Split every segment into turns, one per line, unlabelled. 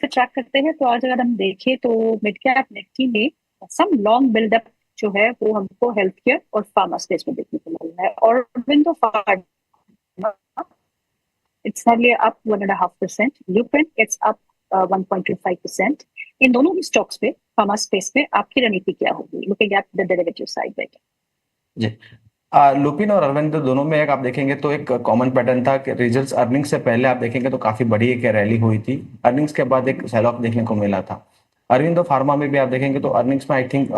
से ट्रैक करते हैं तो आज अगर हम देखें तो मिड कैप निफ्टी में सम लॉन्ग बिल्डअप जो है वो हमको हेल्थ केयर और फार्मा स्पेस में देखने को मिल रहा है। और window pharma it's nearly up 1.5%, lupin it's up 1.25%। इन दोनों ही स्टॉक्स पे फार्मा स्पेस में आपकी रणनीति क्या होगी looking at the derivative side में?
जी। लुपिन और अरविंद दोनों में एक आप देखेंगे तो एक कॉमन पैटर्न था कि रिजल्ट्स अर्निंग्स से पहले आप देखेंगे तो काफी बड़ी एक रैली हुई थी। अर्निंग्स के बाद एक सेल ऑफ देखने को मिला था। अरविंदो फार्मा में भी आप देखेंगे तो अर्निंग्स में आई थिंक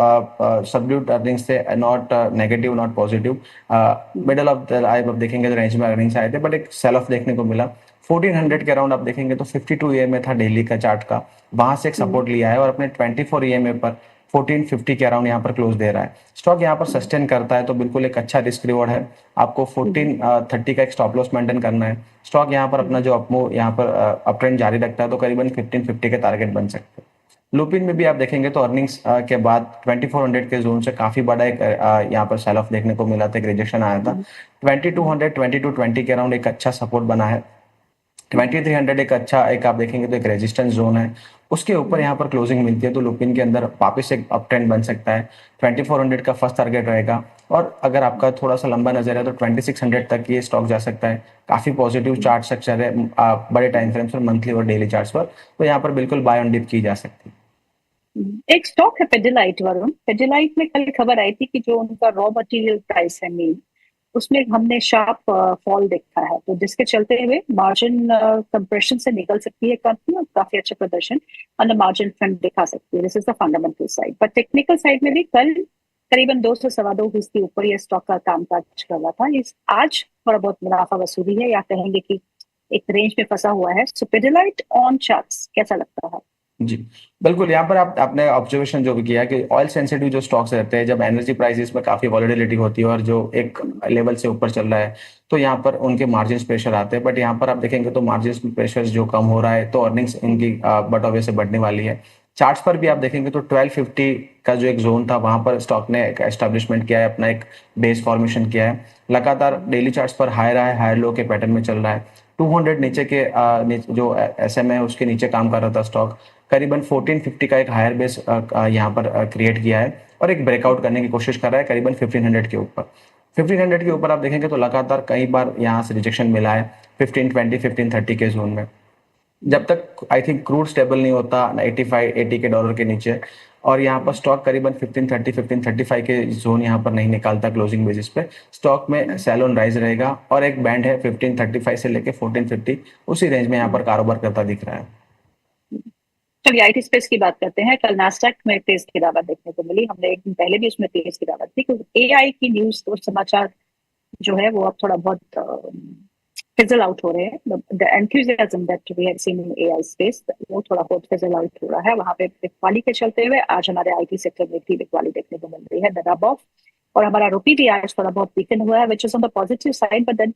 सबड्यूट अर्निंग्स थे, not negative not positive. Middle of the आप देखेंगे तो रेंज में अर्निंग्स आए थे, बट एक सेल ऑफ देखने को मिला। 1400 के अराउंड आप देखेंगे तो 52 ईएमए था डेली का चार्ट का, वहां से एक सपोर्ट लिया है और अपने 24 ईएमए पर 1450 के अराउंड यहाँ पर क्लोज दे रहा है। स्टॉक यहाँ पर सस्टेन करता है तो बिल्कुल एक अच्छा रिस्क रिवॉर्ड है। आपको 1430 का एक स्टॉप लॉस मेंटेन करना है। स्टॉक यहाँ पर अपना जो यहाँ पर अप ट्रेंड जारी रखता है तो करीबन 1550 के टारगेट बन सकते हैं। लुपिन में भी आप देखेंगे तो अर्निंग्स के बाद 2400 के जोन से काफी बड़ा एक यहाँ पर सेल ऑफ देखने को मिला था, एक रिजेक्शन आया था। 2200 2220 के अराउंड एक अच्छा सपोर्ट बना है। 2300 एक अच्छा एक आप देखेंगे तो एक रेजिस्टेंस जोन है। उसके ऊपर यहाँ पर क्लोजिंग मिलती है तो लुपिन के अंदर वापस एक अप ट्रेंड बन सकता है। 2400 का फर्स्ट टारगेट रहेगा और अगर आपका थोड़ा सा लंबा नजर है तो 2600 तक ये स्टॉक जा सकता है। काफी पॉजिटिव चार्ट स्ट्रक्चर है बड़े टाइम फ्रेम्स पर, मंथली और डेली चार्ट्स पर, तो यहाँ पर बिल्कुल बाय ऑन डिप की जा सकती है।
एक स्टॉक है पेडिलाइट, वरुण। पेडिलाइट में कल खबर आई थी कि जो उनका रॉ मटेरियल प्राइस है मेन, उसमें हमने शार्प फॉल देखा है, तो जिसके चलते हुए मार्जिन कंप्रेशन से निकल सकती है कंपनी और काफी अच्छा प्रदर्शन ऑन द मार्जिन फ्रंट दिखा सकती है। This is the fundamental side. But technical side में भी कल करीबन 2 से सवा 2 फीसदी ऊपर ये स्टॉक का कामकाज कर रहा था। इस आज थोड़ा बहुत मुनाफा वसूली है या कहेंगे कि एक रेंज में फंसा हुआ है। सो पेडिलाइट ऑन चार्ट्स कैसा लगता है?
जी, बिल्कुल। यहाँ पर आपने ऑब्जर्वेशन जो भी किया कि ऑयल सेंसिटिव जो स्टॉक्स रहते हैं, जब एनर्जी प्राइसेस में काफी वॉलेटिलिटी होती है और जो एक लेवल से ऊपर चल रहा है तो यहाँ पर उनके मार्जिन प्रेशर आते हैं। बट यहाँ पर आप देखेंगे तो मार्जिन प्रेशर जो कम हो रहा है तो अर्निंग्स इनकी बट ऑब्वियस से बढ़ने वाली है। चार्ट्स पर भी आप देखेंगे तो 1250 का जो एक जोन था वहां पर स्टॉक ने एक एस्टेब्लिशमेंट किया है, अपना एक बेस फॉर्मेशन किया है। लगातार डेली चार्ट्स पर हाई रहा है, हायर लो के पैटर्न में चल रहा है। 200 नीचे के जो एसएम है उसके नीचे काम कर रहा था स्टॉक। करीबन 1450 का एक हायर बेस यहाँ पर क्रिएट किया है और एक ब्रेकआउट करने की कोशिश कर रहा है करीबन 1500 के ऊपर। 1500 के ऊपर आप देखेंगे तो लगातार कई बार यहाँ से रिजेक्शन मिला है 1520 1530 के जोन में। जब तक आई थिंक क्रूड स्टेबल नहीं होता 85 80 के डॉलर के नीचे और यहाँ पर स्टॉक करीबन 1530 1535 के जोन यहाँ पर नहीं निकालता क्लोजिंग बेसिस पे, स्टॉक में सेल ऑन राइज रहेगा और एक बैंड है 1535 से लेके 1450, उसी रेंज में यहाँ पर कारोबार करता दिख रहा है।
चलिए आईटी स्पेस की बात करते हैं। कल नास्डैक में तेज गिरावट देखने को मिली। हमने एक दिन पहले भी उसमें तेज गिरावट थी क्योंकि एआई की न्यूज और समाचार जो है वो अब थोड़ा बहुत फिजल आउट हो रहे हैं। The enthusiasm that we have seen in AI space वो थोड़ा बहुत फिजल आउट हो रहा है। वहां पे बिकवाली के चलते हुए आज हमारे आईटी सेक्टर में भी बिकवाली देखने को मिल रही है, द रब ऑफ। और हमारा रुपी भी आज थोड़ा बहुत वीकन हुआ है which is on the positive side. But then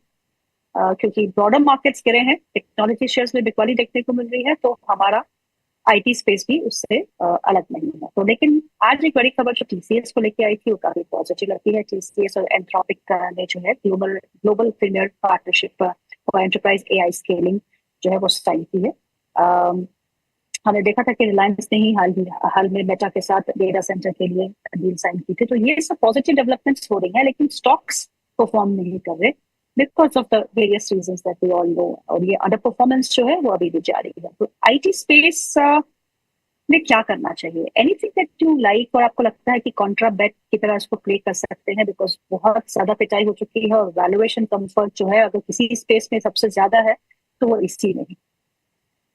क्योंकि ब्रॉडर मार्केट्स गिरे हैं, टेक्नोलॉजी शेयर्स में बिकवाली देखने को मिल रही है, तो हमारा आईटी स्पेस भी उससे अलग नहीं है। तो लेकिन आज एक बड़ी खबर जो टीसीएस को लेके आई थी वो काफी पॉजिटिव लगती है। टीसीएस और एंथ्रोपिक ने जो है global global premier partnership for enterprise AI scaling जो है वो साइन की है। हमने देखा था कि रिलायंस ने ही हाल में मेटा के साथ डेटा सेंटर के लिए डील साइन की थी। तो ये सब पॉजिटिव डेवलपमेंट्स हो रही है, लेकिन स्टॉक्स परफॉर्म नहीं कर रहे because of the various reasons that we all know. और ये अंडर परफॉर्मेंस जो है वो अभी भी जारी है। तो आईटी स्पेस में क्या करना चाहिए? एनीथिंग दैट यू लाइक और आपको लगता है कि कॉन्ट्रा बेट की तरह इसको प्ले कर सकते हैं? बिकॉज बहुत ज्यादा पिटाई हो चुकी है और वैल्यूएशन कंफर्ट जो है अगर किसी स्पेस में सबसे ज्यादा है तो वो इसी में है।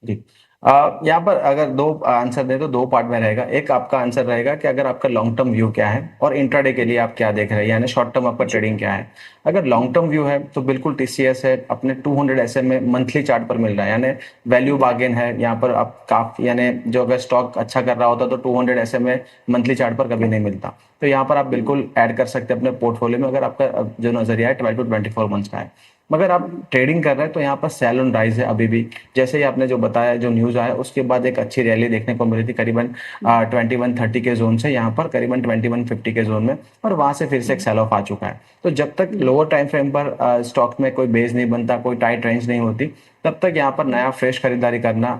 जी। यहाँ पर अगर दो आंसर दें तो दो पार्ट में रहेगा। एक आपका आंसर रहेगा कि अगर आपका लॉन्ग टर्म व्यू क्या है और इंट्राडे के लिए आप क्या देख रहे हैं, यानी शॉर्ट टर्म आपका
जी।
ट्रेडिंग क्या है। अगर लॉन्ग टर्म व्यू है तो बिल्कुल टीसीएस है, अपने 200 एसएम में मंथली चार्ट पर मिल रहा है, यानी वैल्यू बार्गेन है यहाँ पर। आप काफी यानी जो अगर स्टॉक अच्छा कर रहा होता तो 200 एसएम में मंथली चार्ट पर कभी नहीं मिलता। तो यहाँ पर आप बिल्कुल ऐड कर सकते हैं अपने पोर्टफोलियो में अगर आपका जो नजरिया है 12 to 24 मंथ्स का है। मगर आप ट्रेडिंग कर रहे हैं तो यहाँ पर सेल ऑन राइज है अभी भी। जैसे ही आपने जो बताया, जो न्यूज आया उसके बाद एक अच्छी रैली देखने को मिली थी करीबन 2130 के जोन से यहाँ पर करीबन 2150 के जोन में, और वहां से फिर से एक सेल ऑफ आ चुका है। तो जब तक लोअर टाइम फ्रेम पर स्टॉक में कोई बेस नहीं बनता, कोई टाइट रेंज नहीं होती, तब तक यहाँ पर नया फ्रेश खरीदारी करना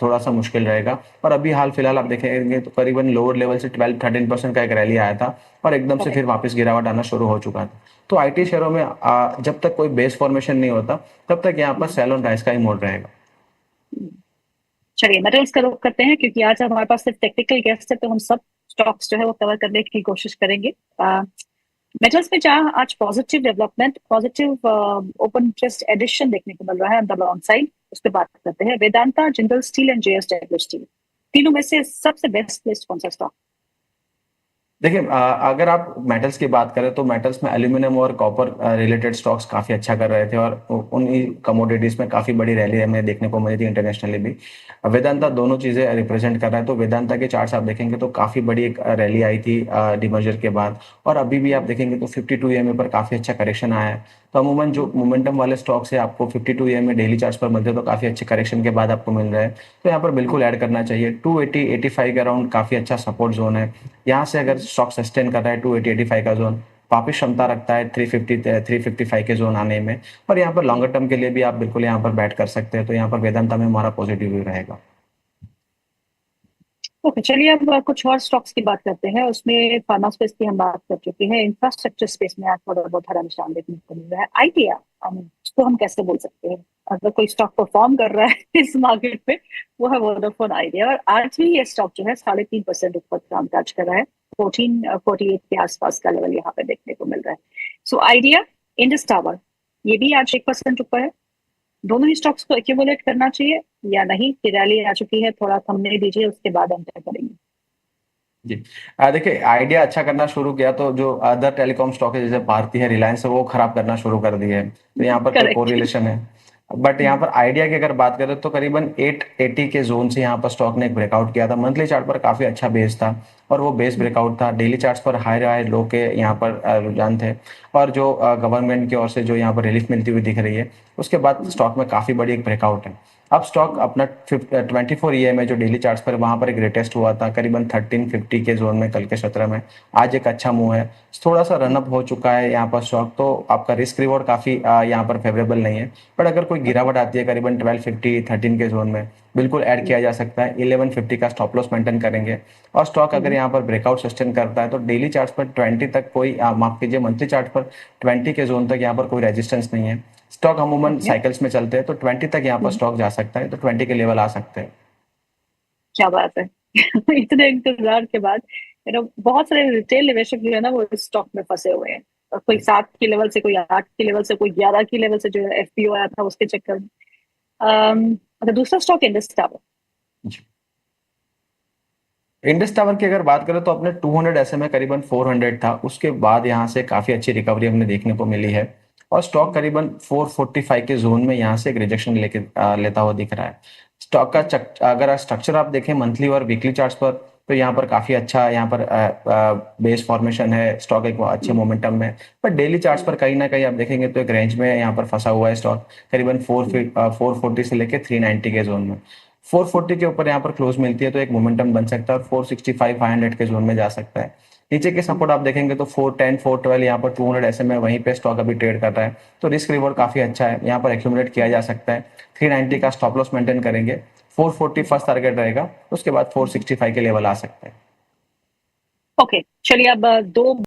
थोड़ा सा मुश्किल रहेगा। और अभी हाल फिलहाल आप देखेंगे तो करीबन लोअर लेवल से 12-13% का एक रैली आया था और एकदम से फिर
करेक्ट।
वापस गिरावट आना शुरू हो चुका था। तो आईटी शेयरों में जब तक कोई बेस फॉर्मेशन नहीं होता तब तक यहाँ पर सेल ऑन राइज का ही मोड रहेगा।
चलिए मेटल्स का रुख करते हैं, क्योंकि आज हमारे पास सिर्फ टेक्निकल गेस्ट है, तो हम सब स्टॉक्स जो है वो कवर करने की कोशिश करेंगे। मेटल्स में जहाँ आज positive development, positive open interest addition देखने को मिल रहा है ऑन द लॉन्ग साइड, उस पर बात करते हैं। Vedanta, Jindal steel and JSW steel, तीनों में से सबसे बेस्ट प्लेस कौन सा स्टॉक?
देखिए, अगर आप मेटल्स की बात करें तो मेटल्स में एल्यूमिनियम और कॉपर रिलेटेड स्टॉक्स काफी अच्छा कर रहे थे और उन कमोडिटीज में काफी बड़ी रैली हमें देखने को मिली थी इंटरनेशनली भी। वेदांता दोनों चीजें रिप्रेजेंट कर रहा है, तो वेदांता के चार्ट्स आप देखेंगे तो काफी बड़ी एक रैली आई थी डिमर्जर के बाद। और अभी भी आप देखेंगे तो 52 ईएमए पर काफी अच्छा करेक्शन आया है। तो अमूमन जो मोमेंटम वाले स्टॉक्स है आपको 52 ईएमए डेली चार्ट्स पर मिलते हैं, तो काफी अच्छे करेक्शन के बाद आपको मिल रहा है, तो यहाँ पर बिल्कुल ऐड करना चाहिए। 280-85 के अराउंड काफी अच्छा सपोर्ट जोन है। यहाँ से अगर स्टॉक सस्टेन कर रहा है 280-85 का जोन, वापिस क्षमता रखता है 355 के जोन आने में। और यहाँ पर लॉन्गर टर्म के लिए भी आप बिल्कुल यहाँ पर बैट कर सकते हैं, तो यहाँ पर वेदांता में हमारा पॉजिटिव व्यू रहेगा।
ओके, चलिए अब कुछ और स्टॉक्स की बात करते हैं। उसमें फार्मा स्पेस की हम बात कर चुके हैं, इंफ्रास्ट्रक्चर स्पेस में आज थोड़ा बहुत हरा निशान देखने को मिल रहा है। आइडिया, उसको हम कैसे बोल सकते हैं? अगर कोई स्टॉक परफॉर्म कर रहा है इस मार्केट में, वो है वोडाफोन आइडिया। और आज भी ये स्टॉक जो है 3.5% ऊपर कामकाज कर रहा है, 1448 के आसपास का लेवल यहाँ पे देखने को मिल रहा है। सो आइडिया, इंडस टावर, ये भी आज 1% ऊपर है। दोनों ही स्टॉक्स को एक्यूमुलेट करना चाहिए या नहीं, कि रैली आ चुकी है, थोड़ा थमने दीजिए, उसके बाद एंटर करेंगे?
जी, देखिए, आइडिया अच्छा करना शुरू किया तो जो अदर टेलीकॉम स्टॉक है जैसे भारती है, रिलायंस है, वो खराब करना शुरू कर दिए है, तो यहाँ पर कोई
करेक्ट।
कोरिलेशन है। बट यहाँ पर आइडिया की अगर बात करें तो करीबन 880 के जोन से यहाँ पर स्टॉक ने एक ब्रेकआउट किया था। मंथली चार्ट पर काफी अच्छा बेस था और वो बेस ब्रेकआउट था। डेली चार्ट्स पर हाई हाई लो के यहाँ पर रुझान थे। और जो गवर्नमेंट की ओर से जो यहाँ पर रिलीफ मिलती हुई दिख रही है, उसके बाद स्टॉक में काफी बड़ी एक ब्रेकआउट है। अब स्टॉक अपना 24 ईएमए जो डेली चार्ट्स पर वहां पर एक रिटेस्ट हुआ था करीबन 1350 के जोन में कल के सत्र में। आज एक अच्छा मूव है, थोड़ा सा रनअप हो चुका है यहाँ पर स्टॉक, तो आपका रिस्क रिवॉर्ड काफी यहाँ पर फेवरेबल नहीं है। बट अगर कोई
ओके।
गिरावट आती है करीबन 1250 13 के जोन में, बिल्कुल ऐड किया जा सकता है। 1150 का स्टॉप लॉस मेंटेन करेंगे। और स्टॉक अगर यहाँ पर ब्रेकआउट सस्टेन करता है तो डेली चार्ट पर 20 तक कोई माफ कीजिए, मंथली चार्ट पर 20 के जोन तक यहाँ पर कोई रेजिस्टेंस नहीं है। स्टॉक अमूमन
ओके।
साइकिल्स में चलते हैं, तो 20 तक यहाँ पर स्टॉक जा सकता है, तो 20 के लेवल आ सकते हैं।
क्या बात है! इतने इंतजार के बाद बहुत सारे रिटेल निवेशक जो है ना, वो इस स्टॉक में फंसे हुए हैं। और कोई 7 के लेवल से, कोई 8 के लेवल से, कोई 11 के लेवल से जो है एफपीओ आया था, उसके चक्कर में। अगर दूसरा stock Indus tower.
Indus tower की अगर बात करें तो अपने 200 एसएमए करीबन 400 था, उसके बाद यहाँ से काफी अच्छी रिकवरी हमें देखने को मिली है। और स्टॉक करीबन 445 के जोन में यहाँ से एक रिजेक्शन लेता हुआ दिख रहा है। स्टॉक का अगर स्ट्रक्चर आप देखें मंथली और वीकली चार्ट्स पर, तो यहाँ पर काफी अच्छा यहाँ पर बेस फॉर्मेशन है, स्टॉक एक अच्छे मोमेंटम में। पर डेली चार्ट्स पर कहीं ना कहीं आप देखेंगे तो एक रेंज में यहाँ पर फंसा हुआ है स्टॉक, करीबन 440 से लेके 390 के जोन में। 440 के ऊपर यहाँ पर क्लोज मिलती है तो एक मोमेंटम बन सकता है और 465 500 के जोन में जा सकता है। नीचे के सपोर्ट आप देखेंगे तो 410 412, यहाँ पर 200 एसएमए वहीं पे स्टॉक अभी ट्रेड कर रहा है, तो रिस्क रिवॉर्ड काफी अच्छा है, यहाँ पर एक्यूमुलेट किया जा सकता है। 390 का स्टॉप लॉस मेंटेन करेंगे। 440 फर्स्ट टारगेट रहेगा, उसके बाद 465 के लेवल आ सकते हैं।
ओके, चलिए अब दो